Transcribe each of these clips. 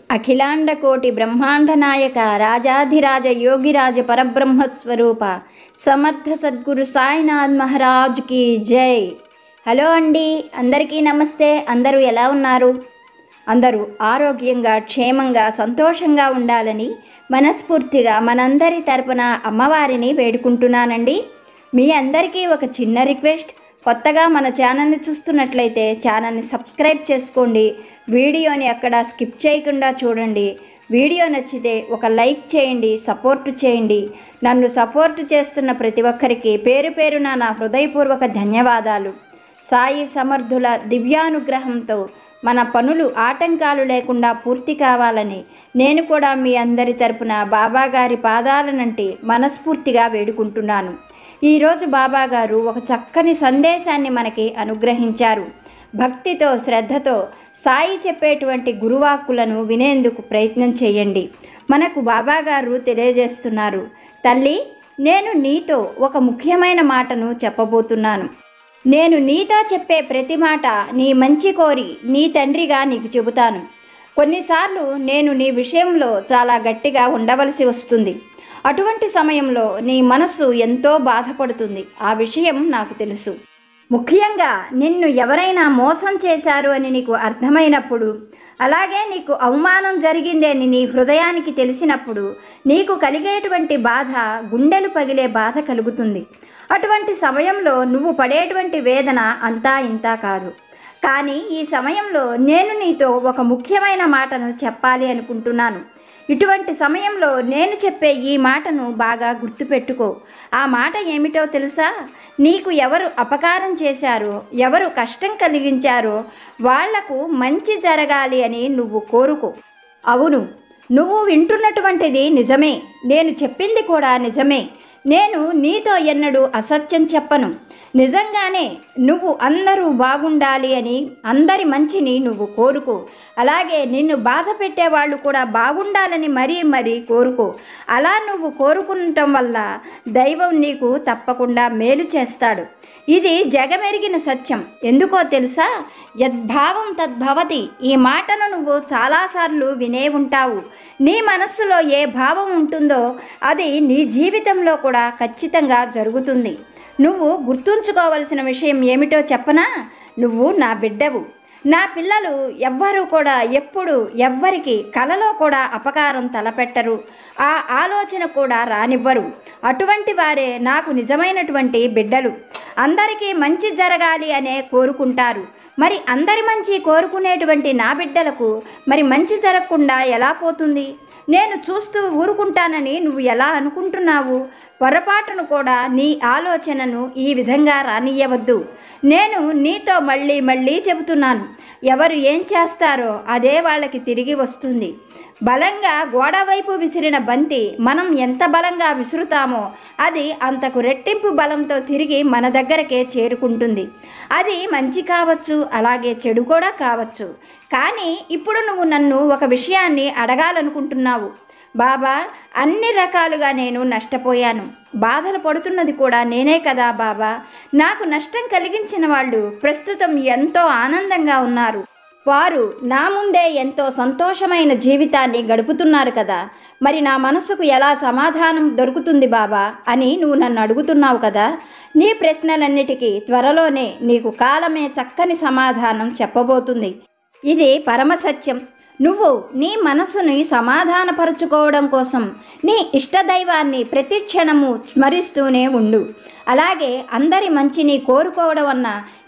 అఖిలాండ కోటి బ్రహ్మాండ నాయక రాజాధిరాజ యోగిరాజ పరబ్రహ్మస్వరూప సమర్థ సద్గురు సాయినాథ్ మహారాజ్కి జై. హలో అండి, అందరికీ నమస్తే. అందరూ ఎలా ఉన్నారు? అందరూ ఆరోగ్యంగా, క్షేమంగా, సంతోషంగా ఉండాలని మనస్ఫూర్తిగా మనందరి తరపున అమ్మవారిని వేడుకుంటున్నానండి. మీ అందరికీ ఒక చిన్న రిక్వెస్ట్. కొత్తగా మన ఛానల్ని చూస్తున్నట్లయితే ఛానల్ని సబ్స్క్రైబ్ చేసుకోండి. వీడియోని అక్కడ స్కిప్ చేయకుండా చూడండి. వీడియో నచ్చితే ఒక లైక్ చేయండి, సపోర్టు చేయండి. నన్ను సపోర్టు చేస్తున్న ప్రతి ఒక్కరికి పేరు పేరున నా హృదయపూర్వక ధన్యవాదాలు. సాయి సమర్థుల దివ్యానుగ్రహంతో మన పనులు ఆటంకాలు లేకుండా పూర్తి కావాలని నేను కూడా మీ అందరి తరపున బాబాగారి పాదాలనంటి మనస్ఫూర్తిగా వేడుకుంటున్నాను. ఈరోజు బాబాగారు ఒక చక్కని సందేశాన్ని మనకి అనుగ్రహించారు. భక్తితో, శ్రద్ధతో సాయి చెప్పేటువంటి గురువాక్కులను వినేందుకు ప్రయత్నం చేయండి. మనకు బాబాగారు తెలియజేస్తున్నారు, తల్లి, నేను నీతో ఒక ముఖ్యమైన మాటను చెప్పబోతున్నాను. నేను నీతో చెప్పే ప్రతి మాట నీ మంచి కోరి నీ తండ్రిగా నీకు చెబుతాను. కొన్నిసార్లు నేను నీ విషయంలో చాలా గట్టిగా ఉండవలసి వస్తుంది. అటువంటి సమయంలో నీ మనస్సు ఎంతో బాధపడుతుంది. ఆ విషయం నాకు తెలుసు. ముఖ్యంగా నిన్ను ఎవరైనా మోసం చేశారు అని నీకు అర్థమైనప్పుడు, అలాగే నీకు అవమానం జరిగిందని నీ హృదయానికి తెలిసినప్పుడు నీకు కలిగేటువంటి బాధ, గుండెలు పగిలే బాధ కలుగుతుంది. అటువంటి సమయంలో నువ్వు పడేటువంటి వేదన అంతా ఇంతా కాదు. కానీ ఈ సమయంలో నేను నీతో ఒక ముఖ్యమైన మాటను చెప్పాలి అనుకుంటున్నాను. ఇటువంటి సమయంలో నేను చెప్పే ఈ మాటను బాగా గుర్తుపెట్టుకో. ఆ మాట ఏమిటో తెలుసా? నీకు ఎవరు అపకారం చేశారో, ఎవరు కష్టం కలిగించారో వాళ్లకు మంచి జరగాలి అని నువ్వు కోరుకో. అవును, నువ్వు వింటున్నటువంటిది నిజమే. నేను చెప్పింది కూడా నిజమే. నేను నీతో ఎన్నడూ అసత్యం చెప్పను. నిజంగానే నువ్వు అందరూ బాగుండాలి అని, అందరి మంచిని నువ్వు కోరుకో. అలాగే నిన్ను బాధ పెట్టేవాళ్ళు కూడా బాగుండాలని మరీ కోరుకో. అలా నువ్వు కోరుకుంటం వల్ల దైవం నీకు తప్పకుండా మేలు చేస్తాడు. ఇది జగమెరిగిన సత్యం. ఎందుకో తెలుసా? యద్భావం తద్భవతి. ఈ మాటను నువ్వు చాలాసార్లు వినే ఉంటావు. నీ మనస్సులో ఏ భావం ఉంటుందో అది నీ జీవితంలో కూడా ఖచ్చితంగా జరుగుతుంది. నువ్వు గుర్తుంచుకోవలసిన విషయం ఏమిటో చెప్పనా? నువ్వు నా బిడ్డవు. నా పిల్లలు ఎవ్వరూ కూడా ఎప్పుడు ఎవ్వరికి కలలో కూడా అపకారం తలపెట్టరు. ఆ ఆలోచన కూడా రానివ్వరు. అటువంటి వారే నాకు నిజమైనటువంటి బిడ్డలు. అందరికీ మంచి జరగాలి అనే కోరుకుంటారు. మరి అందరి మంచి కోరుకునేటువంటి నా బిడ్డలకు మరి మంచి జరగకుండా ఎలా పోతుంది? నేను చూస్తూ ఊరుకుంటానని నువ్వు ఎలా అనుకుంటున్నావు? పొరపాటును కూడా నీ ఆలోచనను ఈ విధంగా రానియ్యవద్దు. నేను నీతో మళ్ళీ చెబుతున్నాను, ఎవరు ఏం చేస్తారో అదే వాళ్ళకి తిరిగి వస్తుంది. బలంగా గోడ వైపు విసిరిన బంతి మనం ఎంత బలంగా విసురుతామో అది అంతకు రెట్టింపు బలంతో తిరిగి మన దగ్గరకే చేరుకుంటుంది. అది మంచి కావచ్చు, అలాగే చెడు కూడా కావచ్చు. కానీ ఇప్పుడు నువ్వు నన్ను ఒక విషయాన్ని అడగాలనుకుంటున్నావు. బాబా, అన్ని రకాలుగా నేను నష్టపోయాను. బాధలు పడుతున్నది కూడా నేనే కదా బాబా. నాకు నష్టం కలిగించిన వాళ్ళు ప్రస్తుతం ఎంతో ఆనందంగా ఉన్నారు. వారు నా ముందే ఎంతో సంతోషమైన జీవితాన్ని గడుపుతున్నారు కదా. మరి నా మనసుకు ఎలా సమాధానం దొరుకుతుంది బాబా అని నువ్వు నన్ను అడుగుతున్నావు కదా. నీ ప్రశ్నలన్నిటికీ త్వరలోనే నీకు కాలమే చక్కని సమాధానం చెప్పబోతుంది. ఇది పరమసత్యం. నువ్వు నీ మనసుని సమాధానపరుచుకోవడం కోసం నీ ఇష్టదైవాన్ని ప్రతి క్షణము స్మరిస్తూనే ఉండు. అలాగే అందరి మంచిని కోరుకోవడం అన్న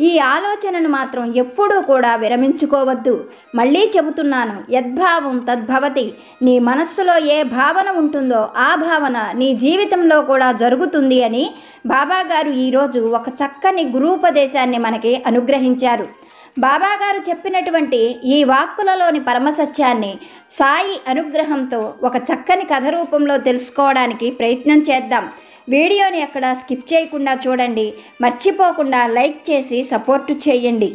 ఈ ఆలోచనను మాత్రం ఎప్పుడూ కూడా విరమించుకోవద్దు. మళ్ళీ చెబుతున్నాను, యద్భావం తద్భవతి. నీ మనస్సులో ఏ భావన ఉంటుందో ఆ భావన నీ జీవితంలో కూడా జరుగుతుంది అని బాబాగారు ఈరోజు ఒక చక్కని గురూపదేశాన్ని మనకి అనుగ్రహించారు. బాబాగారు చెప్పినటువంటి ఈ వాక్కులలోని పరమసత్యాన్ని సాయి అనుగ్రహంతో ఒక చక్కని కథ రూపంలో తెలుసుకోవడానికి ప్రయత్నం చేద్దాం. వీడియోని అక్కడ స్కిప్ చేయకుండా చూడండి. మర్చిపోకుండా లైక్ చేసి సపోర్టు చేయండి.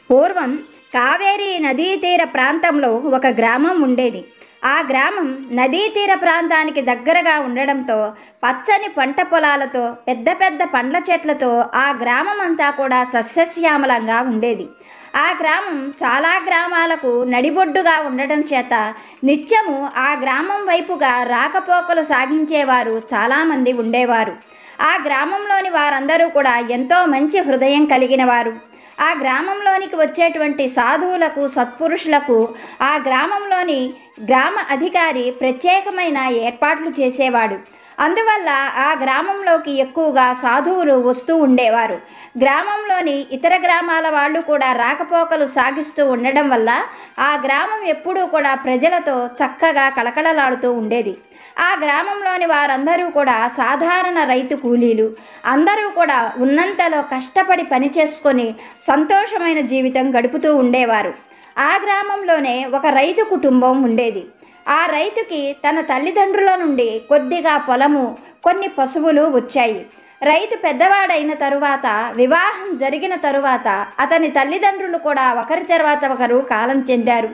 పూర్వం కావేరీ నదీ తీర ప్రాంతంలో ఒక గ్రామం ఉండేది. ఆ గ్రామం నదీ తీర ప్రాంతానికి దగ్గరగా ఉండడంతో పచ్చని పంట పొలాలతో, పెద్ద పెద్ద పండ్ల చెట్లతో ఆ గ్రామం అంతా కూడా సస్యశ్యామలంగా ఉండేది. ఆ గ్రామం చాలా గ్రామాలకు నడిబొడ్డుగా ఉండటం చేత నిత్యము ఆ గ్రామం వైపుగా రాకపోకలు సాగించేవారు చాలామంది ఉండేవారు. ఆ గ్రామంలోని వారందరూ కూడా ఎంతో మంచి హృదయం కలిగిన వారు. ఆ గ్రామంలోనికి వచ్చేటువంటి సాధువులకు, సత్పురుషులకు ఆ గ్రామంలోని గ్రామ అధికారి ప్రత్యేకమైన ఏర్పాట్లు చేసేవాడు. అందువల్ల ఆ గ్రామంలోకి ఎక్కువగా సాధువులు వస్తూ ఉండేవారు. గ్రామంలోని ఇతర గ్రామాల వాళ్ళు కూడా రాకపోకలు సాగిస్తూ ఉండడం వల్ల ఆ గ్రామం ఎప్పుడూ కూడా ప్రజలతో చక్కగా కళకళలాడుతూ ఉండేది. ఆ గ్రామంలోని వారందరూ కూడా సాధారణ రైతు కూలీలు. అందరూ కూడా ఉన్నంతలో కష్టపడి పనిచేసుకొని సంతోషమైన జీవితం గడుపుతూ ఉండేవారు. ఆ గ్రామంలోనే ఒక రైతు కుటుంబం ఉండేది. ఆ రైతుకి తన తల్లిదండ్రుల నుండి కొద్దిగా పొలము, కొన్ని పశువులు వచ్చాయి. రైతు పెద్దవాడైన తరువాత, వివాహం జరిగిన తరువాత అతని తల్లిదండ్రులు కూడా ఒకరి తర్వాత ఒకరు కాలం చెందారు.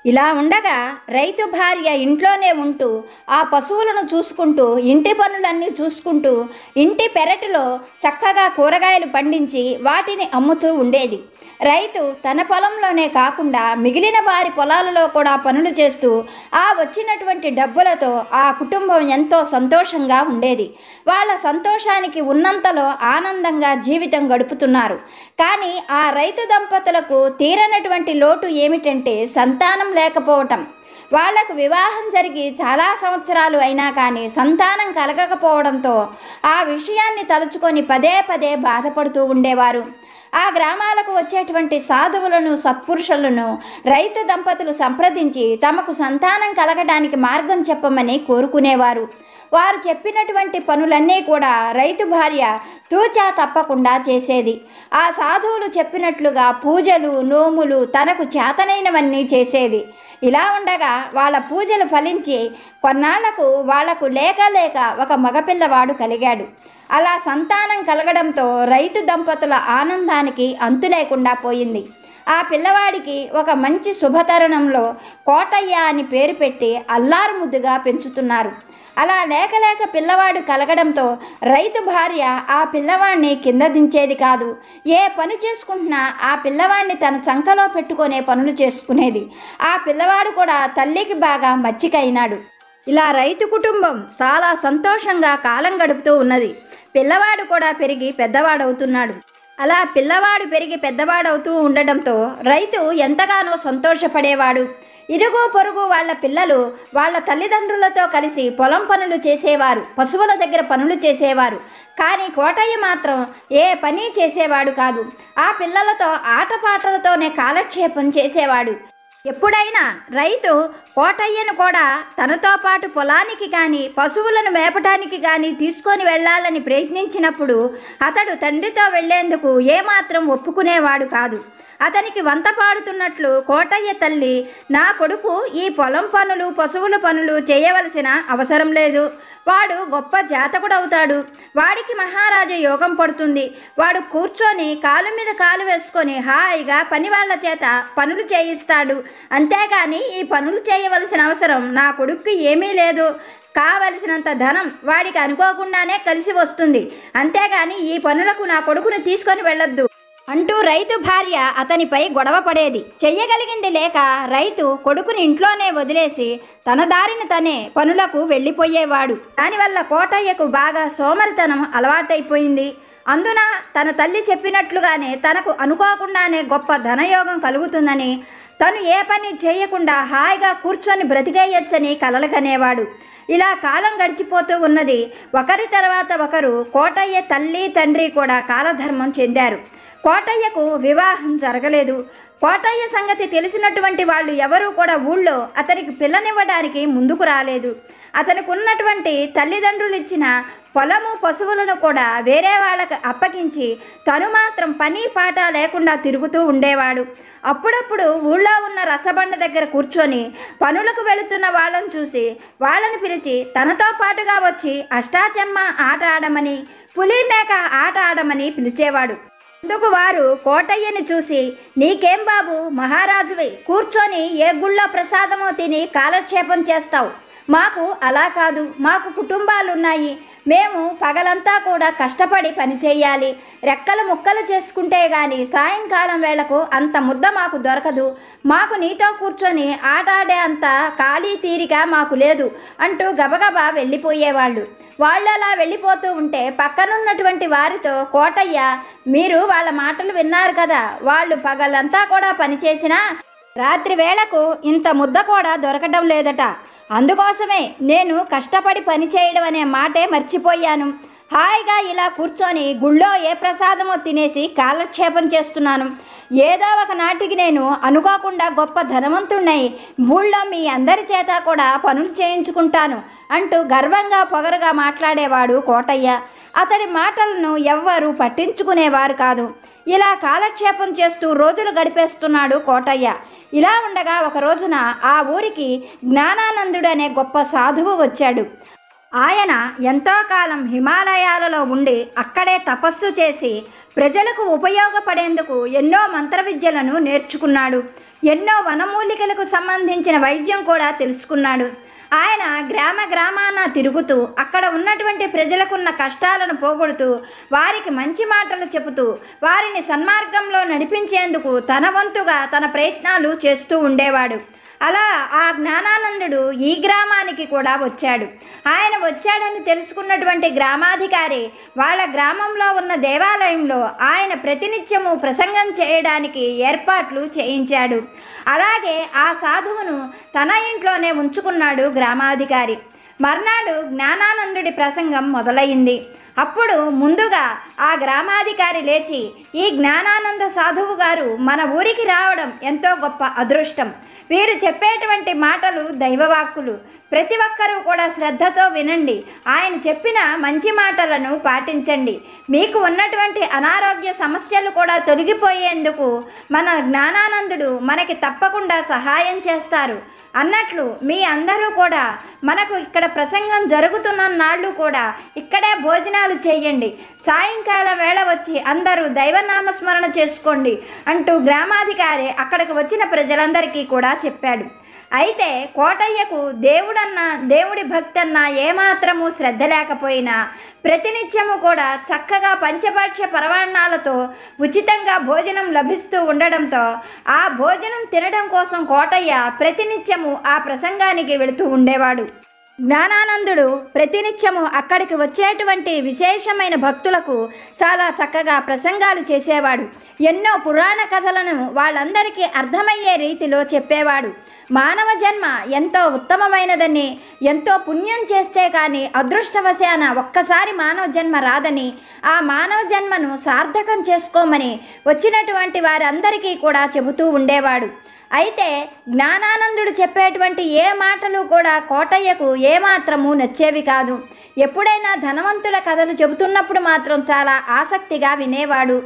ఇలా ఉండగా రైతు భార్య ఇంట్లోనే ఉంటూ ఆ పశువులను చూసుకుంటూ, ఇంటి పనులన్నీ చూసుకుంటూ, ఇంటి పెరటిలో చక్కగా కూరగాయలు పండించి వాటిని అమ్ముతూ ఉండేది. రైతు తన పొలంలోనే కాకుండా మిగిలిన వారి పొలాలలో కూడా పనులు చేస్తూ ఆ వచ్చినటువంటి డబ్బులతో ఆ కుటుంబం ఎంతో సంతోషంగా ఉండేది. వాళ్ళ సంతోషానికి ఉన్నంతలో ఆనందంగా జీవితం గడుపుతున్నారు. కానీ ఆ రైతు దంపతులకు తీరనటువంటి లోటు ఏమిటంటే సంతానం లేకపోవటం. వాళ్లకు వివాహం జరిగి చాలా సంవత్సరాలు అయినా కానీ సంతానం కలగకపోవడంతో ఆ విషయాన్ని తలుచుకొని పదే పదే బాధపడుతూ ఉండేవారు. ఆ గ్రామాలకు వచ్చేటువంటి సాధువులను, సత్పురుషులను రైతు దంపతులు సంప్రదించి తమకు సంతానం కలగడానికి మార్గం చెప్పమని కోరుకునేవారు. వారు చెప్పినటువంటి పనులన్నీ కూడా రైతు భార్య తూచా తప్పకుండా చేసేది. ఆ సాధువులు చెప్పినట్లుగా పూజలు, నోములు తనకు చేతనైనవన్నీ చేసేది. ఇలా ఉండగా వాళ్ళ పూజలు ఫలించి కొన్నాళ్లకు వాళ్లకు లేక ఒక మగపిల్లవాడు కలిగాడు. అలా సంతానం కలగడంతో రైతు దంపతుల ఆనందానికి అంతు లేకుండా పోయింది. ఆ పిల్లవాడికి ఒక మంచి శుభతరుణంలో కోటయ్య అని పేరు పెట్టి అల్లారు ముద్దుగా పెంచుతున్నారు. అలా లేక పిల్లవాడు కలగడంతో రైతు భార్య ఆ పిల్లవాడిని కింద దించేది కాదు. ఏ పని చేసుకుంటున్నా ఆ పిల్లవాడిని తన చంకలో పెట్టుకునే పనులు చేసుకునేది. ఆ పిల్లవాడు కూడా తల్లికి బాగా మచ్చికైనాడు. ఇలా రైతు కుటుంబం చాలా సంతోషంగా కాలం గడుపుతూ ఉన్నది. పిల్లవాడు కూడా పెరిగి పెద్దవాడవుతున్నాడు. అలా పిల్లవాడు పెరిగి పెద్దవాడవుతూ ఉండడంతో రైతు ఎంతగానో సంతోషపడేవాడు. ఇరుగు పొరుగు వాళ్ళ పిల్లలు వాళ్ళ తల్లిదండ్రులతో కలిసి పొలం పనులు చేసేవారు, పశువుల దగ్గర పనులు చేసేవారు. కానీ కోటయ్య మాత్రం ఏ పని చేసేవాడు కాదు. ఆ పిల్లలతో ఆటపాటలతోనే కాలక్షేపం చేసేవాడు. ఎప్పుడైనా రైతు కోటయ్యను కూడా తనతో పాటు పొలానికి కానీ పశువులను మేపటానికి కానీ తీసుకొని వెళ్ళాలని ప్రయత్నించినప్పుడు అతడు తండ్రితో వెళ్లేందుకు ఏమాత్రం ఒప్పుకునేవాడు కాదు. అతనికి వంత పాడుతున్నట్లు కోటయ్య తల్లి, నా కొడుకు ఈ పొలం పనులు, పశువుల పనులు చేయవలసిన అవసరం లేదు. వాడు గొప్ప జాతకుడవుతాడు. వాడికి మహారాజ యోగం పడుతుంది. వాడు కూర్చొని కాలు మీద కాలు వేసుకొని హాయిగా పని వాళ్ళ చేత పనులు చేయిస్తాడు. అంతేగాని ఈ పనులు చేయవలసిన అవసరం నా కొడుక్కి ఏమీ లేదు. కావలసినంత ధనం వాడికి అనుకోకుండానే కలిసి వస్తుంది. అంతేగాని ఈ పనులకు నా కొడుకుని తీసుకొని వెళ్ళొద్దు అంటూ రైతు భార్య అతనిపై గొడవ పడేది. చెయ్యగలిగింది లేక రైతు కొడుకుని ఇంట్లోనే వదిలేసి తన దారిని తనే పనులకు వెళ్ళిపోయేవాడు. దానివల్ల కోటయ్యకు బాగా సోమరితనం అలవాటైపోయింది. అందున తన తల్లి చెప్పినట్లుగానే తనకు అనుకోకుండానే గొప్ప ధనయోగం కలుగుతుందని, తను ఏ పని చేయకుండా హాయిగా కూర్చొని బ్రతికేయచ్చని కలలు కనేవాడు. ఇలా కాలం గడిచిపోతూ ఉన్నది. ఒకరి తర్వాత ఒకరు కోటయ్య తల్లి తండ్రి కూడా కాలధర్మం చెందారు. కోటయ్యకు వివాహం జరగలేదు. కోటయ్య సంగతి తెలిసినటువంటి వాళ్ళు ఎవరూ కూడా ఊళ్ళో అతనికి పిల్లనివ్వడానికి ముందుకు రాలేదు. అతనికి ఉన్నటువంటి తల్లిదండ్రులు ఇచ్చిన పొలము, పశువులను కూడా వేరే వాళ్ళకు అప్పగించి తను మాత్రం పని పాట లేకుండా తిరుగుతూ ఉండేవాడు. అప్పుడప్పుడు ఊళ్ళో ఉన్న రచ్చబండ దగ్గర కూర్చొని పనులకు వెళుతున్న వాళ్ళని చూసి వాళ్ళని పిలిచి తనతో పాటుగా వచ్చి అష్టాచెమ్మ ఆట ఆడమని, పులి మేక ఆట ఆడమని పిలిచేవాడు. అందుకు వారు కోటయ్యని చూసి, నీకేం బాబు, మహారాజువి, కూర్చొని ఏ గుళ్ళో ప్రసాదమో తిని కాలక్షేపం చేస్తావు, మాకు అలా కాదు, మాకు కుటుంబాలు ఉన్నాయి, మేము పగలంతా కూడా కష్టపడి పనిచేయాలి, రెక్కలు ముక్కలు చేసుకుంటే గాని సాయంకాలం వేళకు అంత ముద్ద మాకు దొరకదు, మాకు నీతో కూర్చొని ఆట ఆడే అంత ఖాళీ తీరిక మాకు లేదు అంటూ గబగబా వెళ్ళిపోయేవాళ్ళు. వాళ్ళు అలా వెళ్ళిపోతూ ఉంటే పక్కనున్నటువంటి వారితో, కోటయ్య మీరు వాళ్ళ మాటలు విన్నారు కదా, వాళ్ళు పగలంతా కూడా పనిచేసినా రాత్రి వేళకు ఇంత ముద్ద కూడా దొరకడం లేదట, అందుకోసమే నేను కష్టపడి పనిచేయడం అనే మాటే మర్చిపోయాను, హాయిగా ఇలా కూర్చొని గుళ్ళో ఏ ప్రసాదమో తినేసి కాలక్షేపం చేస్తున్నాను, ఏదో ఒక నాటికి నేను అనుకోకుండా గొప్ప ధనవంతుణ్ణై ఊళ్ళో మీ అందరి చేత కూడా పనులు చేయించుకుంటాను అంటూ గర్వంగా పొగరుగా మాట్లాడేవాడు కోటయ్య. అతడి మాటలను ఎవ్వరూ పట్టించుకునేవారు కాదు. ఇలా కాలక్షేపం చేస్తూ రోజులు గడిపేస్తున్నాడు కోటయ్య. ఇలా ఉండగా ఒక రోజున ఆ ఊరికి జ్ఞానానందుడు అనే గొప్ప సాధువు వచ్చాడు. ఆయన ఎంతో కాలం హిమాలయాలలో ఉండి అక్కడే తపస్సు చేసి ప్రజలకు ఉపయోగపడేందుకు ఎన్నో మంత్ర విద్యలను నేర్చుకున్నాడు. ఎన్నో వనమూలికలకు సంబంధించిన వైద్యం కూడా తెలుసుకున్నాడు. ఆయన గ్రామ గ్రామాన తిరుగుతూ అక్కడ ఉన్నటువంటి ప్రజలకున్న కష్టాలను పోగొడుతూ వారికి మంచి మాటలు చెబుతూ వారిని సన్మార్గంలో నడిపించేందుకు తన వంతుగా తన ప్రయత్నాలు చేస్తూ ఉండేవాడు. అలా ఆ జ్ఞానానందుడు ఈ గ్రామానికి కూడా వచ్చాడు. ఆయన వచ్చాడని తెలుసుకున్నటువంటి గ్రామాధికారి వాళ్ళ గ్రామంలో ఉన్న దేవాలయంలో ఆయన ప్రతినిత్యము ప్రసంగం చేయడానికి ఏర్పాట్లు చేయించాడు. అలాగే ఆ సాధువును తన ఇంట్లోనే ఉంచుకున్నాడు గ్రామాధికారి. మర్నాడు జ్ఞానానందుడి ప్రసంగం మొదలైంది. అప్పుడు ముందుగా ఆ గ్రామాధికారి లేచి, ఈ జ్ఞానానంద సాధువు గారు మన ఊరికి రావడం ఎంతో గొప్ప అదృష్టం, వీరు చెప్పేటువంటి మాటలు దైవవాక్కులు, ప్రతి ఒక్కరూ కూడా శ్రద్ధతో వినండి, ఆయన చెప్పిన మంచి మాటలను పాటించండి, మీకు ఉన్నటువంటి అనారోగ్య సమస్యలు కూడా తొలగిపోయేందుకు మన జ్ఞానానందుడు మనకి తప్పకుండా సహాయం చేస్తారు అన్నట్లు మీ అందరూ కూడా మనకు ఇక్కడ ప్రసంగం జరుగుతున్న నాళ్ళు కూడా ఇక్కడే భోజనాలు చేయండి, సాయంకాలం వేళ వచ్చి అందరూ దైవనామస్మరణ చేసుకోండి అంటూ గ్రామాధికారి అక్కడికి వచ్చిన ప్రజలందరికీ కూడా చెప్పాడు. అయితే కోటయ్యకు దేవుడి భక్తి అన్న ఏమాత్రము శ్రద్ధ లేకపోయినా ప్రతినిత్యము కూడా చక్కగా పంచభాక్ష పరమాన్నాలతో ఉచితంగా భోజనం లభిస్తూ ఉండడంతో ఆ భోజనం తినడం కోసం కోటయ్య ప్రతినిత్యము ఆ ప్రసంగానికి వెళుతూ ఉండేవాడు. జ్ఞానానందుడు ప్రతినిత్యము అక్కడికి వచ్చేటువంటి విశేషమైన భక్తులకు చాలా చక్కగా ప్రసంగాలు చేసేవాడు. ఎన్నో పురాణ కథలను వాళ్ళందరికీ అర్థమయ్యే రీతిలో చెప్పేవాడు. మానవ జన్మ ఎంతో ఉత్తమమైనదని, ఎంతో పుణ్యం చేస్తే కానీ అదృష్టవశాన ఒక్కసారి మానవ జన్మ రాదని, ఆ మానవ జన్మను సార్థకం చేసుకోమని వచ్చినటువంటి వారందరికీ కూడా చెబుతూ ఉండేవాడు. అయితే జ్ఞానానందుడు చెప్పేటువంటి ఏ మాటలు కూడా కోటయ్యకు ఏమాత్రము నచ్చేవి కాదు. ఎప్పుడైనా ధనవంతుల కథలు చెబుతున్నప్పుడు మాత్రం చాలా ఆసక్తిగా వినేవాడు.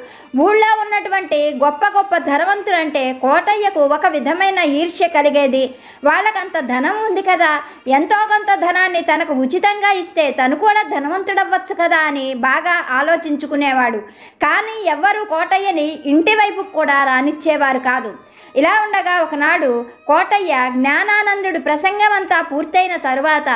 ఊళ్ళో ఉన్నటువంటి గొప్ప గొప్ప ధనవంతులంటే కోటయ్యకు ఒక విధమైన ఈర్ష్య కలిగేది. వాళ్ళకంత ధనం ఉంది కదా, ఎంతో కొంత ధనాన్ని తనకు ఉచితంగా ఇస్తే తను కూడా ధనవంతుడవ్వచ్చు కదా అని బాగా ఆలోచించుకునేవాడు. కానీ ఎవ్వరూ కోటయ్యని ఇంటి వైపుకు కూడా రానిచ్చేవారు కాదు. ఇలా ఉండగా ఒకనాడు కోటయ్య జ్ఞానానందుడు ప్రసంగం అంతా పూర్తయిన తరువాత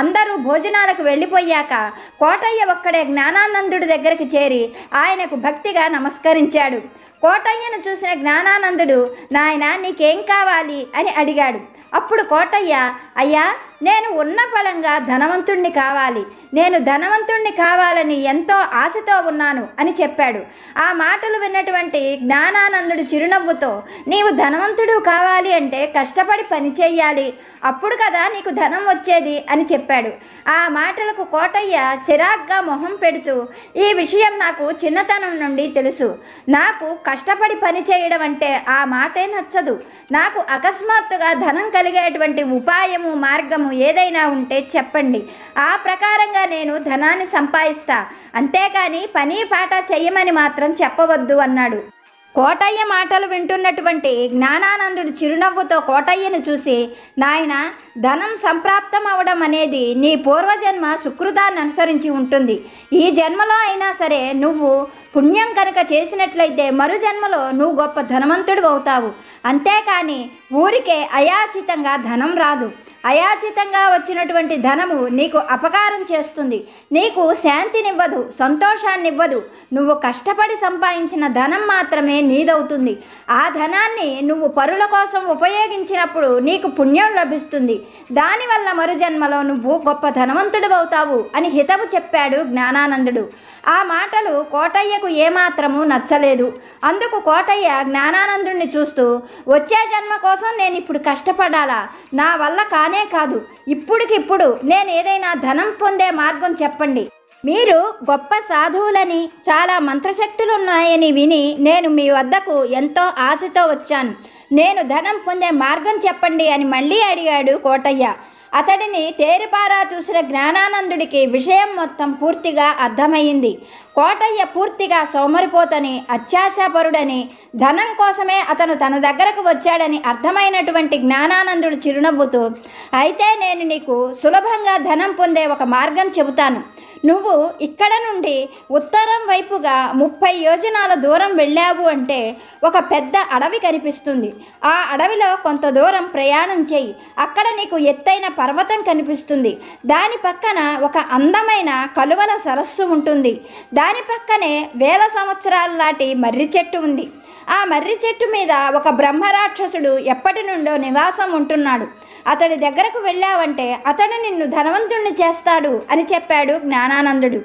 అందరూ భోజనాలకు వెళ్ళిపోయాక కోటయ్య ఒక్కడే జ్ఞానానందుడి దగ్గరికి చేరి ఆయనకు భక్తిగా నమస్కరించాడు. కోటయ్యను చూసిన జ్ఞానానందుడు, నాయనా నీకేం కావాలి అని అడిగాడు. అప్పుడు కోటయ్య, అయ్యా నేను ఉన్న ఫలంగా ధనవంతుణ్ణి కావాలి, నేను ధనవంతుణ్ణి కావాలని ఎంతో ఆశతో ఉన్నాను అని చెప్పాడు. ఆ మాటలు విన్నటువంటి జ్ఞానానందుడు చిరునవ్వుతో, నీవు ధనవంతుడు కావాలి అంటే కష్టపడి పని చేయాలి, అప్పుడు కదా నీకు ధనం వచ్చేది అని చెప్పాడు. ఆ మాటలకు కోటయ్య చిరాగ్గా మొహం పెడుతూ, ఈ విషయం నాకు చిన్నతనం నుండి తెలుసు, నాకు కష్టపడి పని చేయడం అంటే ఆ మాటే నచ్చదు, నాకు అకస్మాత్తుగా ధనం కలిగేటువంటి ఉపాయము మార్గము ఏదైనా ఉంటే చెప్పండి, ఆ ప్రకారంగా నేను ధనాన్ని సంపాదిస్తా, అంతేకాని పని పాట చెయ్యమని మాత్రం చెప్పవద్దు అన్నాడు. కోటయ్య మాటలు వింటున్నటువంటి జ్ఞానానందుడు చిరునవ్వుతో కోటయ్యను చూసి, నాయన ధనం సంప్రాప్తం అవడం అనేది నీ పూర్వజన్మ సుకృతాన్ని అనుసరించి ఉంటుంది, ఈ జన్మలో అయినా సరే నువ్వు పుణ్యం కనుక చేసినట్లయితే మరు జన్మలో నువ్వు గొప్ప ధనవంతుడు అవుతావు, అంతేకాని ఊరికే అయాచితంగా ధనం రాదు, అయాచితంగా వచ్చినటువంటి ధనము నీకు అపకారం చేస్తుంది, నీకు శాంతినివ్వదు, సంతోషాన్నివ్వదు. నువ్వు కష్టపడి సంపాదించిన ధనం మాత్రమే నీదవుతుంది. ఆ ధనాన్ని నువ్వు పరుల కోసం ఉపయోగించినప్పుడు నీకు పుణ్యం లభిస్తుంది. దానివల్ల మరుజన్మలో నువ్వు గొప్ప ధనవంతుడు అవుతావు అని హితవు చెప్పాడు జ్ఞానానందుడు. ఆ మాటలు కోటయ్యకు ఏమాత్రము నచ్చలేదు. అందుకు కోటయ్య జ్ఞానానందుడిని చూస్తూ, వచ్చే జన్మ కోసం నేను ఇప్పుడు కష్టపడాలా? నా వల్ల కానే కాదు. ఇప్పుడికిప్పుడు నేను ఏదైనా ధనం పొందే మార్గం చెప్పండి. మీరు గొప్ప సాధువులని, చాలా మంత్రశక్తులున్నాయని విని నేను మీ వద్దకు ఎంతో ఆశతో వచ్చాను. నేను ధనం పొందే మార్గం చెప్పండి అని మళ్ళీ అడిగాడు కోటయ్య. అతడిని తేరిపారా చూసిన జ్ఞానానందుడికి విషయం మొత్తం పూర్తిగా అర్థమయ్యింది. కోటయ్య పూర్తిగా సోమరిపోతని, అత్యాశాపరుడని, ధనం కోసమే అతను తన దగ్గరకు వచ్చాడని అర్థమైనటువంటి జ్ఞానానందుడు చిరునవ్వుతూ, అయితే నేను నీకు సులభంగా ధనం పొందే ఒక మార్గం చెబుతాను. నువ్వు ఇక్కడ నుండి ఉత్తరం వైపుగా 30 యోజనాల దూరం వెళ్ళావు అంటే ఒక పెద్ద అడవి కనిపిస్తుంది. ఆ అడవిలో కొంత దూరం ప్రయాణం చేయి. అక్కడ నీకు ఎత్తైన పర్వతం కనిపిస్తుంది. దాని పక్కన ఒక అందమైన కలువల సరస్సు ఉంటుంది. దాని పక్కనే వేల సంవత్సరాల నాటి మర్రి చెట్టు ఉంది. ఆ మర్రి చెట్టు మీద ఒక బ్రహ్మరాక్షసుడు ఎప్పటి నుండో నివాసం ఉంటున్నాడు. అతడి దగ్గరకు వెళ్ళావంటే అతడు నిన్ను ధనవంతుణ్ణి చేస్తాడు అని చెప్పాడు జ్ఞానానందుడు.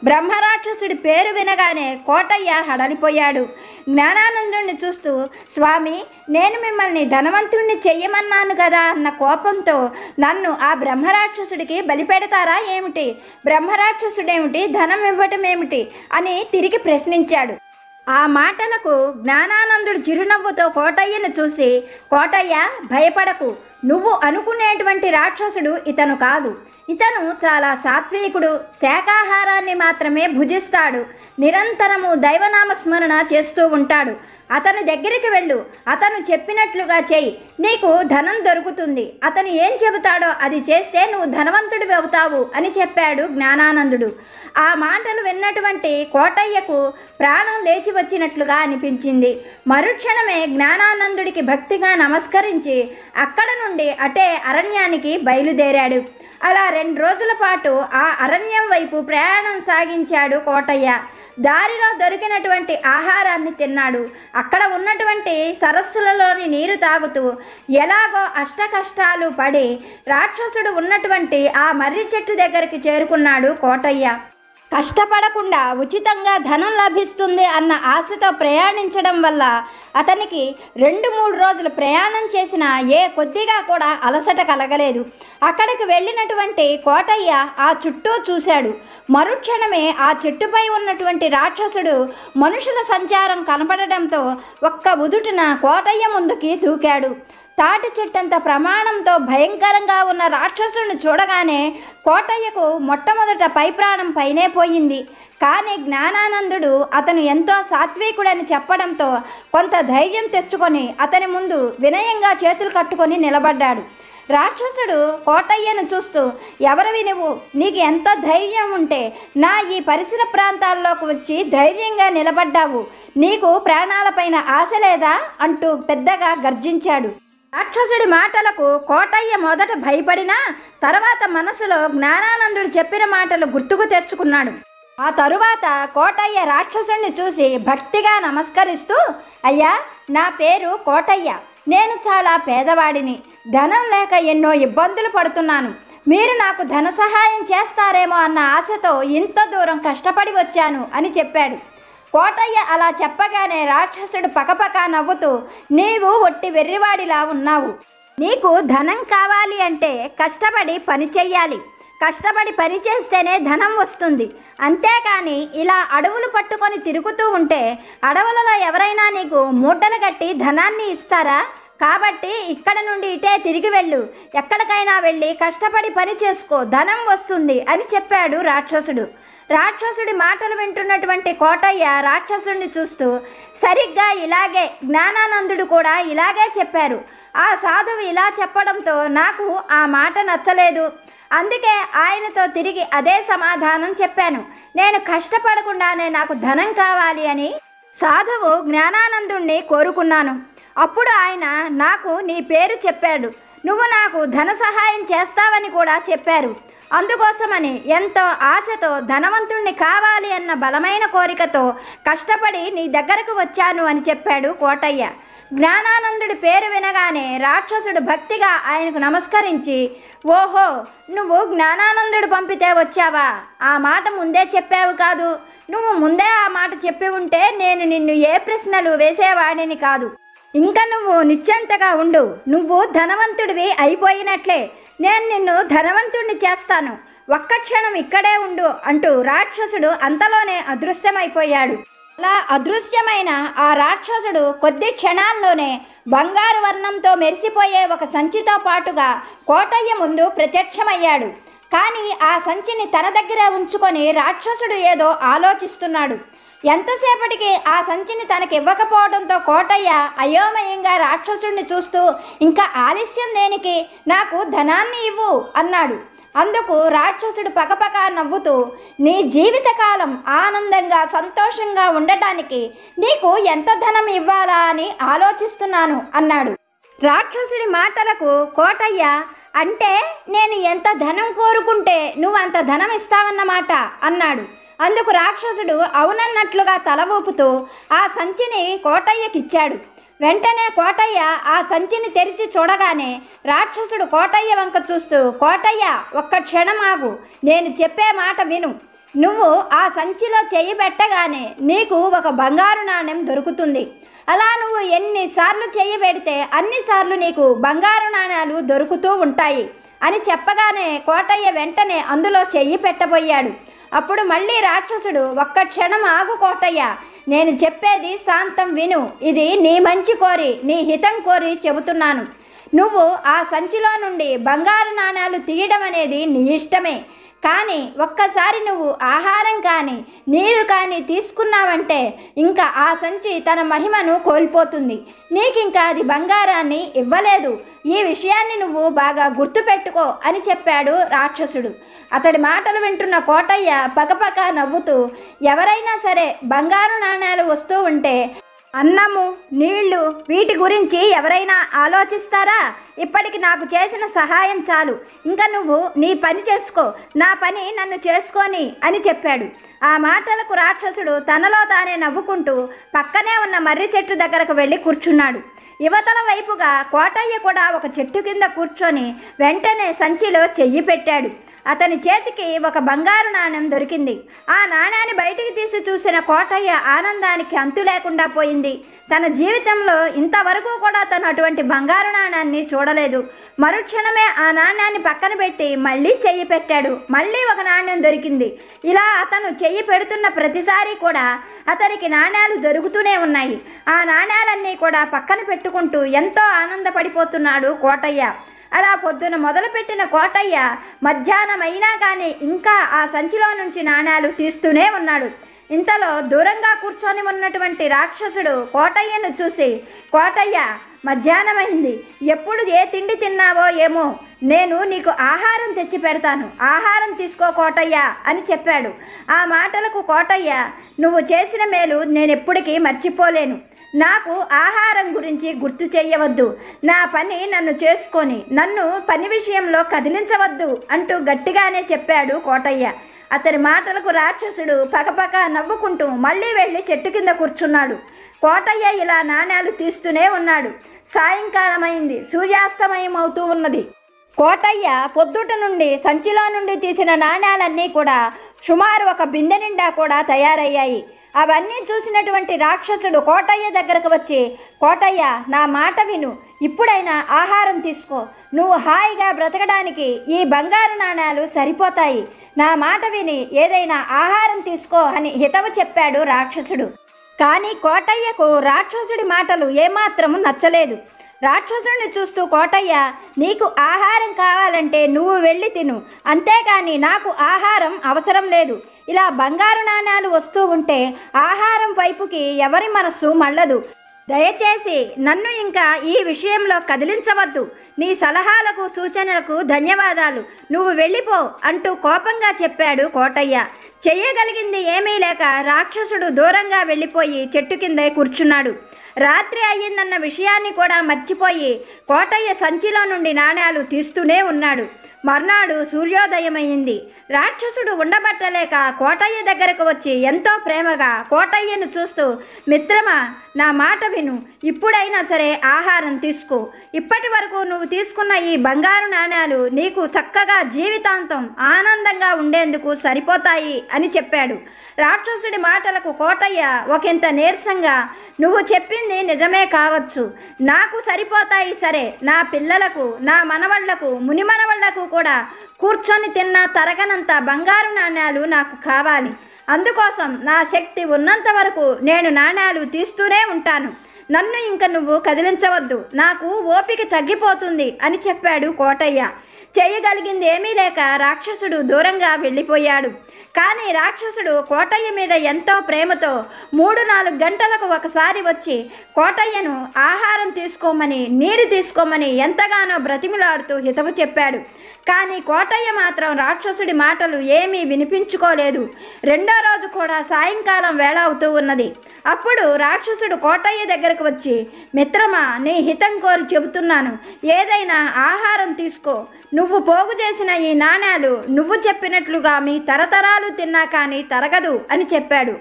బ్రహ్మరాక్షసుడి పేరు వినగానే కోటయ్య హడలిపోయాడు. జ్ఞానానందుడిని చూస్తూ, స్వామి, నేను మిమ్మల్ని ధనవంతుణ్ణి చెయ్యమన్నాను కదా అన్న కోపంతో నన్ను ఆ బ్రహ్మరాక్షసుడికి బలిపెడతారా ఏమిటి? బ్రహ్మరాక్షసుడేమిటి, ధనం ఇవ్వటం ఏమిటి అని తిరిగి ప్రశ్నించాడు. ఆ మాటలకు జ్ఞానానందుడు చిరునవ్వుతో కోటయ్యను చూసి, కోటయ్య, భయపడకు. నువ్వు అనుకునేటువంటి రాక్షసుడు ఇతను కాదు. ఇతను చాలా సాత్వికుడు. శాకాహారాన్ని మాత్రమే భుజిస్తాడు. నిరంతరము దైవనామస్మరణ చేస్తూ ఉంటాడు. అతని దగ్గరికి వెళ్ళు. అతను చెప్పినట్లుగా చెయ్యి. నీకు ధనం దొరుకుతుంది. అతను ఏం చెబుతాడో అది చేస్తే నువ్వు ధనవంతుడివి అవుతావు అని చెప్పాడు జ్ఞానానందుడు. ఆ మాటలు విన్నటువంటి కోటయ్యకు ప్రాణం లేచి వచ్చినట్లుగా అనిపించింది. మరుక్షణమే జ్ఞానానందుడికి భక్తిగా నమస్కరించి అక్కడ నుండి అటే అరణ్యానికి బయలుదేరాడు. అలా 2 రోజుల పాటు ఆ అరణ్యం వైపు ప్రయాణం సాగించాడు కోటయ్య. దారిలో దొరికినటువంటి ఆహారాన్ని తిన్నాడు. అక్కడ ఉన్నటువంటి సరస్సులలోని నీరు తాగుతూ ఎలాగో అష్టకష్టాలు పడి రాక్షసుడు ఉన్నటువంటి ఆ మర్రి చెట్టు దగ్గరికి చేరుకున్నాడు కోటయ్య. కష్టపడకుండా ఉచితంగా ధనం లభిస్తుంది అన్న ఆశతో ప్రయాణించడం వల్ల అతనికి 2-3 రోజులు ప్రయాణం చేసిన కొద్దిగా కూడా అలసట కలగలేదు. అక్కడికి వెళ్ళినటువంటి కోటయ్య ఆ చుట్టూ చూశాడు. మరుక్షణమే ఆ చెట్టుపై ఉన్నటువంటి రాక్షసుడు మనుషుల సంచారం కనపడడంతో ఒక్క ఉదుటిన కోటయ్య ముందుకి దూకాడు. తాటి చెట్టంత ప్రమాణంతో భయంకరంగా ఉన్న రాక్షసుని చూడగానే కోటయ్యకు మొట్టమొదట పై ప్రాణం పైనే పోయింది. కానీ జ్ఞానానందుడు అతను ఎంతో సాత్వికుడని చెప్పడంతో కొంత ధైర్యం తెచ్చుకొని అతని ముందు వినయంగా చేతులు కట్టుకొని నిలబడ్డాడు. రాక్షసుడు కోటయ్యను చూస్తూ, ఎవరివి నువ్వు? నీకు ఎంత ధైర్యం ఉంటే నా ఈ పరిసర ప్రాంతాల్లోకి వచ్చి ధైర్యంగా నిలబడ్డావు? నీకు ప్రాణాలపైన ఆశ లేదా అంటూ పెద్దగా గర్జించాడు. రాక్షసుడి మాటలకు కోటయ్య మొదట భయపడినా తర్వాత మనసులో జ్ఞానానందుడు చెప్పిన మాటలు గుర్తుకు తెచ్చుకున్నాడు. ఆ తరువాత కోటయ్య రాక్షసుడిని చూసి భక్తిగా నమస్కరిస్తూ, అయ్యా, నా పేరు కోటయ్య. నేను చాలా పేదవాడిని. ధనం లేక ఎన్నో ఇబ్బందులు పడుతున్నాను. మీరు నాకు ధన సహాయం చేస్తారేమో అన్న ఆశతో ఇంత దూరం కష్టపడి వచ్చాను అని చెప్పాడు. కోటయ్య అలా చెప్పగానే రాక్షసుడు పకపక నవ్వుతూ, నీవు ఒట్టి వెర్రివాడిలా ఉన్నావు. నీకు ధనం కావాలి అంటే కష్టపడి పని చెయ్యాలి. కష్టపడి పని చేస్తేనే ధనం వస్తుంది. అంతేకాని ఇలా అడవులు పట్టుకొని తిరుగుతూ ఉంటే అడవులలో ఎవరైనా నీకు మూటలు కట్టి ధనాన్ని ఇస్తారా? కాబట్టి ఇక్కడ నుండి ఇటే తిరిగి వెళ్ళు. ఎక్కడికైనా వెళ్ళి కష్టపడి పని చేసుకో, ధనం వస్తుంది అని చెప్పాడు రాక్షసుడు. రాక్షసుడి మాటలు వింటున్నటువంటి కోటయ్య రాక్షసుడిని చూస్తూ, సరిగ్గా ఇలాగే జ్ఞానానందుడు కూడా ఇలాగే చెప్పారు. ఆ సాధువు ఇలా చెప్పడంతో నాకు ఆ మాట నచ్చలేదు. అందుకే ఆయనతో తిరిగి అదే సమాధానం చెప్పాను. నేను కష్టపడకుండానే నాకు ధనం కావాలి అని సాధువు జ్ఞానానందుణ్ణి కోరుకున్నాను. అప్పుడు ఆయన నాకు నీ పేరు చెప్పాడు. నువ్వు నాకు ధన సహాయం చేస్తావని కూడా చెప్పారు. అందుకోసమని ఎంతో ఆశతో ధనవంతుణ్ణి కావాలి అన్న బలమైన కోరికతో కష్టపడి నీ దగ్గరకు వచ్చాను అని చెప్పాడు కోటయ్య. జ్ఞానానందుడి పేరు వినగానే రాక్షసుడు భక్తిగా ఆయనకు నమస్కరించి, ఓహో, నువ్వు జ్ఞానానందుడు పంపితే వచ్చావా? ఆ మాట ముందే చెప్పావు కాదు. నువ్వు ముందే ఆ మాట చెప్పి ఉంటే నేను నిన్ను ఏ ప్రశ్నలు వేసేవాడిని కాదు. ఇంకా నువ్వు నిశ్చింతగా ఉండు. నువ్వు ధనవంతుడివి అయిపోయినట్లే. నేను నిన్ను ధనవంతుడిని చేస్తాను. ఒక్క క్షణం ఇక్కడే ఉండు అంటూ రాక్షసుడు అంతలోనే అదృశ్యమైపోయాడు. అలా అదృశ్యమైన ఆ రాక్షసుడు కొద్ది క్షణాల్లోనే బంగారు వర్ణంతో మెరిసిపోయే ఒక సంచితో పాటుగా కోటయ్య ముందు ప్రత్యక్షమయ్యాడు. కానీ ఆ సంచిని తన దగ్గర ఉంచుకొని రాక్షసుడు ఏదో ఆలోచిస్తున్నాడు. ఎంతసేపటికి ఆ సంచిని తనకి ఇవ్వకపోవడంతో కోటయ్య అయోమయంగా రాక్షసుడిని చూస్తూ, ఇంకా ఆలస్యం దేనికి, నాకు ధనాన్ని ఇవ్వు అన్నాడు. అందుకు రాక్షసుడు పకపక నవ్వుతూ, నీ జీవితకాలం ఆనందంగా సంతోషంగా ఉండటానికి నీకు ఎంత ధనం ఇవ్వాలా అని ఆలోచిస్తున్నాను అన్నాడు. రాక్షసుడి మాటలకు కోటయ్య, అంటే నేను ఎంత ధనం కోరుకుంటే నువ్వు అంత ధనం ఇస్తావన్నమాట అన్నాడు. అందుకు రాక్షసుడు అవునన్నట్లుగా తల ఊపుతూ ఆ సంచిని కోటయ్యకిచ్చాడు. వెంటనే కోటయ్య ఆ సంచిని తెరిచి చూడగానే రాక్షసుడు కోటయ్య వంక చూస్తూ, కోటయ్య, ఒక్క క్షణం ఆగు, నేను చెప్పే మాట విను. నువ్వు ఆ సంచిలో చెయ్యి పెట్టగానే నీకు ఒక బంగారు నాణెం దొరుకుతుంది. అలా నువ్వు ఎన్నిసార్లు చెయ్యి పెడితే అన్నిసార్లు నీకు బంగారు నాణ్యాలు దొరుకుతూ ఉంటాయి అని చెప్పగానే కోటయ్య వెంటనే అందులో చెయ్యి పెట్టబోయాడు. అప్పుడు మళ్ళీ రాక్షసుడు, ఒక్క క్షణం ఆగు కోటయ్య, నేను చెప్పేది శాంతం విను. ఇది నీ మంచి కోరి, నీ హితం కోరి చెబుతున్నాను. నువ్వు ఆ సంచిలో నుండి బంగారు నాణ్యాలు తీయడం అనేది నీ ఇష్టమే. కానీ ఒక్కసారి నువ్వు ఆహారం కానీ నీరు కానీ తీసుకున్నావంటే ఇంకా ఆ సంచి తన మహిమను కోల్పోతుంది. నీకింకా అది బంగారాన్ని ఇవ్వలేదు. ఈ విషయాన్ని నువ్వు బాగా గుర్తుపెట్టుకో అని చెప్పాడు రాక్షసుడు. అతడి మాటలు వింటున్న కోటయ్య పకపక నవ్వుతూ, ఎవరైనా సరే బంగారు నాణ్యాలు వస్తూ ఉంటే అన్నము, నీళ్లు వీటి గురించి ఎవరైనా ఆలోచిస్తారా? ఇప్పటికి నాకు చేసిన సహాయం చాలు. ఇంకా నువ్వు నీ పని చేసుకో, నా పని నన్ను చేసుకొని అని చెప్పాడు. ఆ మాటలకు రాక్షసుడు తనలో తానే నవ్వుకుంటూ పక్కనే ఉన్న మర్రి చెట్టు దగ్గరకు వెళ్ళి కూర్చున్నాడు. యువతల వైపుగా కోటయ్య కూడా ఒక చెట్టు కింద కూర్చొని వెంటనే సంచిలో చెయ్యి పెట్టాడు. అతని చేతికి ఒక బంగారు నాణెం దొరికింది. ఆ నాణ్యాన్ని బయటికి తీసి చూసిన కోటయ్య ఆనందానికి అంతు లేకుండా పోయింది. తన జీవితంలో ఇంతవరకు కూడా తను అటువంటి బంగారు నాణ్యాన్ని చూడలేదు. మరుక్షణమే ఆ నాణ్యాన్ని పక్కన పెట్టి మళ్ళీ చెయ్యి పెట్టాడు. మళ్ళీ ఒక నాణ్యం దొరికింది. ఇలా అతను చెయ్యి పెడుతున్న ప్రతిసారి కూడా అతనికి నాణ్యాలు దొరుకుతూనే ఉన్నాయి. ఆ నాణ్యాలన్నీ కూడా పక్కన పెట్టుకుంటూ ఎంతో ఆనందపడిపోతున్నాడు కోటయ్య. అలా పొద్దున మొదలుపెట్టిన కోటయ్య మధ్యాహ్నం అయినా కానీ ఇంకా ఆ సంచిలో నుంచి నాణ్యాలు తీస్తూనే ఉన్నాడు. ఇంతలో దూరంగా కూర్చొని ఉన్నటువంటి రాక్షసుడు కోటయ్యను చూసి, కోటయ్య, మధ్యాహ్నమైంది, ఎప్పుడు ఏ తిండి తిన్నావో ఏమో, నేను నీకు ఆహారం తెచ్చి పెడతాను, ఆహారం తీసుకో కోటయ్య అని చెప్పాడు. ఆ మాటలకు కోటయ్య, నువ్వు చేసిన మేలు నేను ఎప్పటికీ మర్చిపోలేను. నాకు ఆహారం గురించి గుర్తు చేయవద్దు. నా పని నన్ను చేసుకొని నన్ను పని విషయంలో కదిలించవద్దు అంటూ గట్టిగానే చెప్పాడు కోటయ్య. అతని మాటలకు రాక్షసుడు పకపక నవ్వుకుంటూ మళ్ళీ వెళ్ళి చెట్టు కింద కూర్చున్నాడు. కోటయ్య ఇలా నాణ్యాలు తీస్తూనే ఉన్నాడు. సాయంకాలమైంది. సూర్యాస్తమయం అవుతూ ఉన్నది. కోటయ్య పొద్దుట నుండి సంచిలో నుండి తీసిన నాణ్యాలన్నీ కూడా సుమారు ఒక బిందె నిండా కూడా తయారయ్యాయి. అవన్నీ చూసినటువంటి రాక్షసుడు కోటయ్య దగ్గరకు వచ్చి, కోటయ్య, నా మాట విను, ఇప్పుడైనా ఆహారం తీసుకో. నువ్వు హాయిగా బ్రతకడానికి ఈ బంగారు నాణ్యాలు సరిపోతాయి. నా మాట విని ఏదైనా ఆహారం తీసుకో అని హితవు చెప్పాడు రాక్షసుడు. కానీ కోటయ్యకు రాక్షసుడి మాటలు ఏమాత్రము నచ్చలేదు. రాక్షసుడిని చూస్తూ కోటయ్య, నీకు ఆహారం కావాలంటే నువ్వు వెళ్ళి తిను, అంతేకాని నాకు ఆహారం అవసరం లేదు. ఇలా బంగారు నాణ్యాలు వస్తూ ఉంటే ఆహారం వైపుకి ఎవరి మనస్సు మళ్ళదు. దయచేసి నన్ను ఇంకా ఈ విషయంలో కదిలించవద్దు. నీ సలహాలకు సూచనలకు ధన్యవాదాలు. నువ్వు వెళ్ళిపో అంటూ కోపంగా చెప్పాడు కోటయ్య. చెయ్యగలిగింది ఏమీ లేక రాక్షసుడు దూరంగా వెళ్ళిపోయి చెట్టు కిందే కూర్చున్నాడు. రాత్రి అయ్యిందన్న విషయాన్ని కూడా మర్చిపోయి కోటయ్య సంచిలో నుండి నాణేలు తీస్తూనే ఉన్నాడు. మర్నాడు సూర్యోదయమైంది. రాక్షసుడు ఉండబట్టలేక కోటయ్య దగ్గరకు వచ్చి ఎంతో ప్రేమగా కోటయ్యను చూస్తూ, మిత్రమా, నా మాట విను, ఇప్పుడైనా సరే ఆహారం తీసుకో. ఇప్పటి వరకు నువ్వు తీసుకున్న ఈ బంగారు నాణేలు నీకు చక్కగా జీవితాంతం ఆనందంగా ఉండేందుకు సరిపోతాయి అని చెప్పాడు. రాక్షసుడి మాటలకు కోటయ్య ఒకంత నీరసంగా, నువ్వు చెప్పింది నిజమే కావచ్చు, నాకు సరిపోతాయి సరే, నా పిల్లలకు, నా మనవళ్లకు, ముని మనవళ్లకు కూడా కూర్చొని తిన్న తరగనంత బంగారు నాణేలు నాకు కావాలి. అందుకోసం నా శక్తి ఉన్నంత వరకు నేను నాణేలు తీస్తూనే ఉంటాను. నన్ను ఇంక నువ్వు కదిలించవద్దు, నాకు ఓపిక తగ్గిపోతుంది అని చెప్పాడు కోటయ్య. చేయగలిగింది ఏమీ లేక రాక్షసుడు దూరంగా వెళ్ళిపోయాడు. కానీ రాక్షసుడు కోటయ్య మీద ఎంతో ప్రేమతో 3-4 గంటలకు ఒకసారి వచ్చి కోటయ్యను ఆహారం తీసుకోమని, నీరు తీసుకోమని ఎంతగానో బ్రతిమిలాడుతూ హితవు చెప్పాడు. కానీ కోటయ్య మాత్రం రాక్షసుడి మాటలు ఏమీ వినిపించుకోలేదు. రెండో రోజు కూడా సాయంకాలం వేళ అవుతూ ఉన్నది. అప్పుడు రాక్షసుడు కోటయ్య దగ్గరకు వచ్చి, మిత్రమా, నీ హితం కోరి చెబుతున్నాను, ఏదైనా ఆహారం తీసుకో. నువ్వు పోగు చేసిన ఈ నాణేలు నువ్వు చెప్పినట్లుగా మీ తరతరాలు తిన్నా కానీ తరగదు అని చెప్పాడు.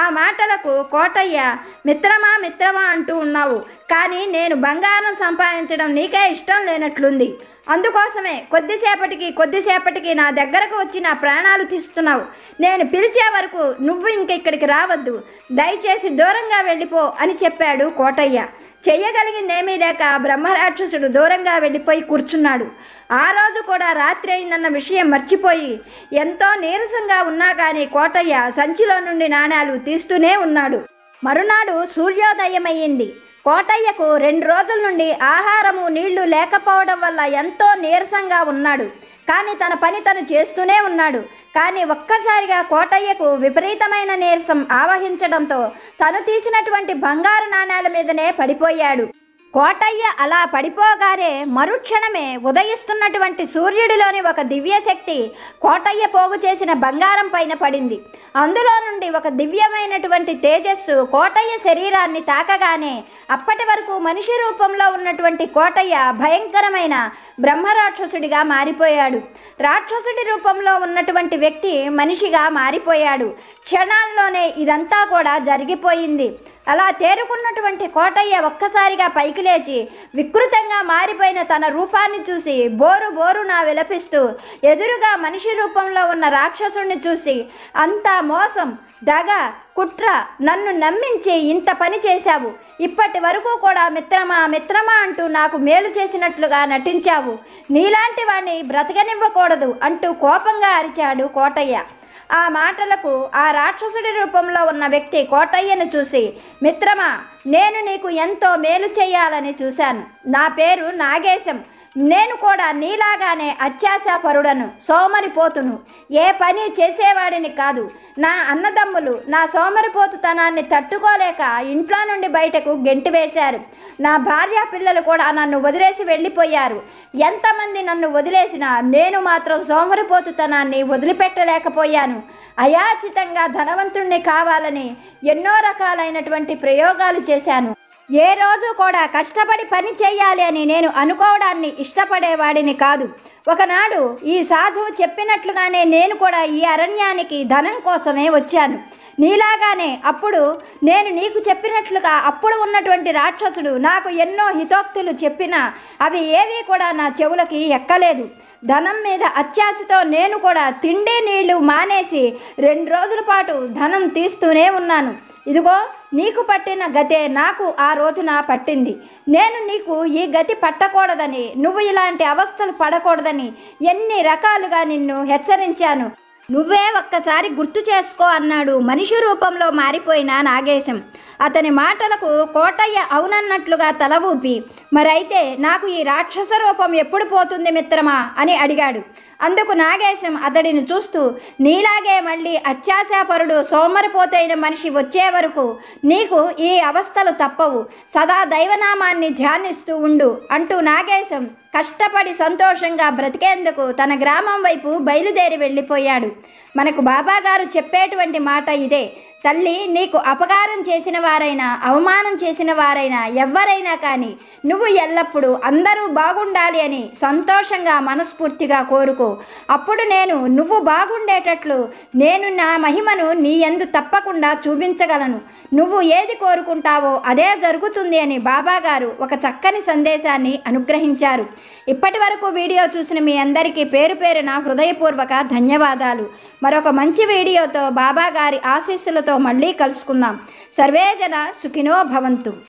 ఆ మాటలకు కోటయ్య, మిత్రమా మిత్రమా అంటూ ఉన్నావు, కానీ నేను బంగారం సంపాదించడం నీకే ఇష్టం లేనట్లుంది. అందుకోసమే కొద్దిసేపటికి నా దగ్గరకు వచ్చి నా ప్రాణాలు తీస్తున్నావు. నేను పిలిచే వరకు నువ్వు ఇంక ఇక్కడికి రావద్దు, దయచేసి దూరంగా వెళ్ళిపో అని చెప్పాడు కోటయ్య. చెయ్యగలిగిందేమీ లేక బ్రహ్మరాక్షసుడు దూరంగా వెళ్ళిపోయి కూర్చున్నాడు. ఆ రోజు కూడా రాత్రి అయిందన్న విషయం మర్చిపోయి ఎంతో నీరసంగా ఉన్నా కానీ కోటయ్య సంచిలో నుండి నాణేలు తీస్తూనే ఉన్నాడు. మరునాడు సూర్యోదయమయ్యింది. కోటయ్యకు 2 రోజుల నుండి ఆహారము నీళ్లు లేకపోవడం వల్ల ఎంతో నీరసంగా ఉన్నాడు. కానీ తన పని తను చేస్తూనే ఉన్నాడు. కానీ ఒక్కసారిగా కోటయ్యకు విపరీతమైన నీరసం ఆవహించడంతో తను తీసినటువంటి బంగారు నాణేల మీదనే పడిపోయాడు. కోటయ్య అలా పడిపోగానే మరుక్షణమే ఉదయిస్తున్నటువంటి సూర్యుడిలోని ఒక దివ్యశక్తి కోటయ్య పోగు చేసిన బంగారం పైన పడింది. అందులో నుండి ఒక దివ్యమైనటువంటి తేజస్సు కోటయ్య శరీరాన్ని తాకగానే అప్పటి వరకు మనిషి రూపంలో ఉన్నటువంటి కోటయ్య భయంకరమైన బ్రహ్మరాక్షసుడిగా మారిపోయాడు. రాక్షసుడి రూపంలో ఉన్నటువంటి వ్యక్తి మనిషిగా మారిపోయాడు. క్షణాల్లోనే ఇదంతా కూడా జరిగిపోయింది. అలా తేరుకున్నటువంటి కోటయ్య ఒక్కసారిగా పైకి లేచి వికృతంగా మారిపోయిన తన రూపాన్ని చూసి బోరున విలపిస్తూ ఎదురుగా మనిషి రూపంలో ఉన్న రాక్షసుడిని చూసి, అంతా మోసం, దగ, కుట్ర, నన్ను నమ్మించి ఇంత పని చేశావు. ఇప్పటి వరకు కూడా మిత్రమా అంటూ నాకు మేలు చేసినట్లుగా నటించావు. నీలాంటి వాడిని బ్రతకనివ్వకూడదు అంటూ కోపంగా అరిచాడు కోటయ్య. ఆ మాటలకు ఆ రాక్షసుడి రూపంలో ఉన్న వ్యక్తి కోటయ్యను చూసి, మిత్రమా, నేను నీకు ఎంతో మేలు చేయాలని చూశాను. నా పేరు నాగేశం. నేను కూడా నీలాగానే అత్యాశాపరుడను, సోమరిపోతును, ఏ పని చేసేవాడిని కాదు. నా అన్నదమ్ములు నా సోమరిపోతుతనాన్ని తట్టుకోలేక ఇంట్లో నుండి బయటకు గెంటివేశారు. నా భార్య పిల్లలు కూడా నన్ను వదిలేసి వెళ్ళిపోయారు. ఎంతమంది నన్ను వదిలేసినా నేను మాత్రం సోమరిపోతుతనాన్ని వదిలిపెట్టలేకపోయాను. అయాచితంగా ధనవంతుణ్ణి కావాలని ఎన్నో రకాలైనటువంటి ప్రయోగాలు చేశాను. ఏ రోజు కూడా కష్టపడి పని చేయాలి అని నేను అనుకోవడాన్ని ఇష్టపడేవాడిని కాదు. ఒకనాడు ఈ సాధువు చెప్పినట్లుగానే నేను కూడా ఈ అరణ్యానికి ధనం కోసమే వచ్చాను. నీలాగానే అప్పుడు నేను నీకు చెప్పినట్లుగా అప్పుడు ఉన్నటువంటి రాక్షసుడు నాకు ఎన్నో హితోక్తులు చెప్పినా అవి ఏవీ కూడా నా చెవులకి ఎక్కలేదు. ధనం మీద అత్యాశతో నేను కూడా తిండి నీళ్లు మానేసి 2 రోజుల పాటు ధనం తీస్తూనే ఉన్నాను. ఇదిగో నీకు పట్టిన గతే నాకు ఆ రోజున పట్టింది. నేను నీకు ఈ గతి పట్టకూడదని, నువ్వు ఇలాంటి అవస్థలు పడకూడదని ఎన్ని రకాలుగా నిన్ను హెచ్చరించాను. నువ్వే ఒక్కసారి గుర్తు చేసుకో అన్నాడు మనిషి రూపంలో మారిపోయిన నాగేశం. అతని మాటలకు కోటయ్య అవునన్నట్లుగా తల ఊపి, మరైతే నాకు ఈ రాక్షస రూపం ఎప్పుడు పోతుంది మిత్రమా అని అడిగాడు. అందుకు నాగేశం అతడిని చూస్తూ, నీలాగే మళ్ళీ అత్యాశాపరుడు సోమరిపోతైన మనిషి వచ్చే వరకు నీకు ఈ అవస్థలు తప్పవు. సదా దైవనామాన్ని ధ్యానిస్తూ ఉండు అంటూ నాగేశం కష్టపడి సంతోషంగా బ్రతికేందుకు తన గ్రామం వైపు బయలుదేరి వెళ్ళిపోయాడు. మనకు బాబాగారు చెప్పేటువంటి మాట ఇదే. తల్లి, నీకు అపకారం చేసిన వారైనా అవమానం చేసిన వారైనా ఎవ్వరైనా కానీ నువ్వు ఎల్లప్పుడూ అందరూ బాగుండాలి అని సంతోషంగా మనస్ఫూర్తిగా కోరుకో. అప్పుడు నువ్వు బాగుండేటట్లు నేను నా మహిమను నీ యందు తప్పకుండా చూపించగలను. నువ్వు ఏది కోరుకుంటావో అదే జరుగుతుంది అని బాబాగారు ఒక చక్కని సందేశాన్ని అనుగ్రహించారు. ఇప్పటి వరకు వీడియో చూసిన మీ అందరికీ పేరు పేరున హృదయపూర్వక ధన్యవాదాలు. మరొక మంచి వీడియోతో బాబాగారి ఆశీస్సులతో మళ్ళీ కలుసుకుందాం. సర్వేజన సుఖినో భవంతు.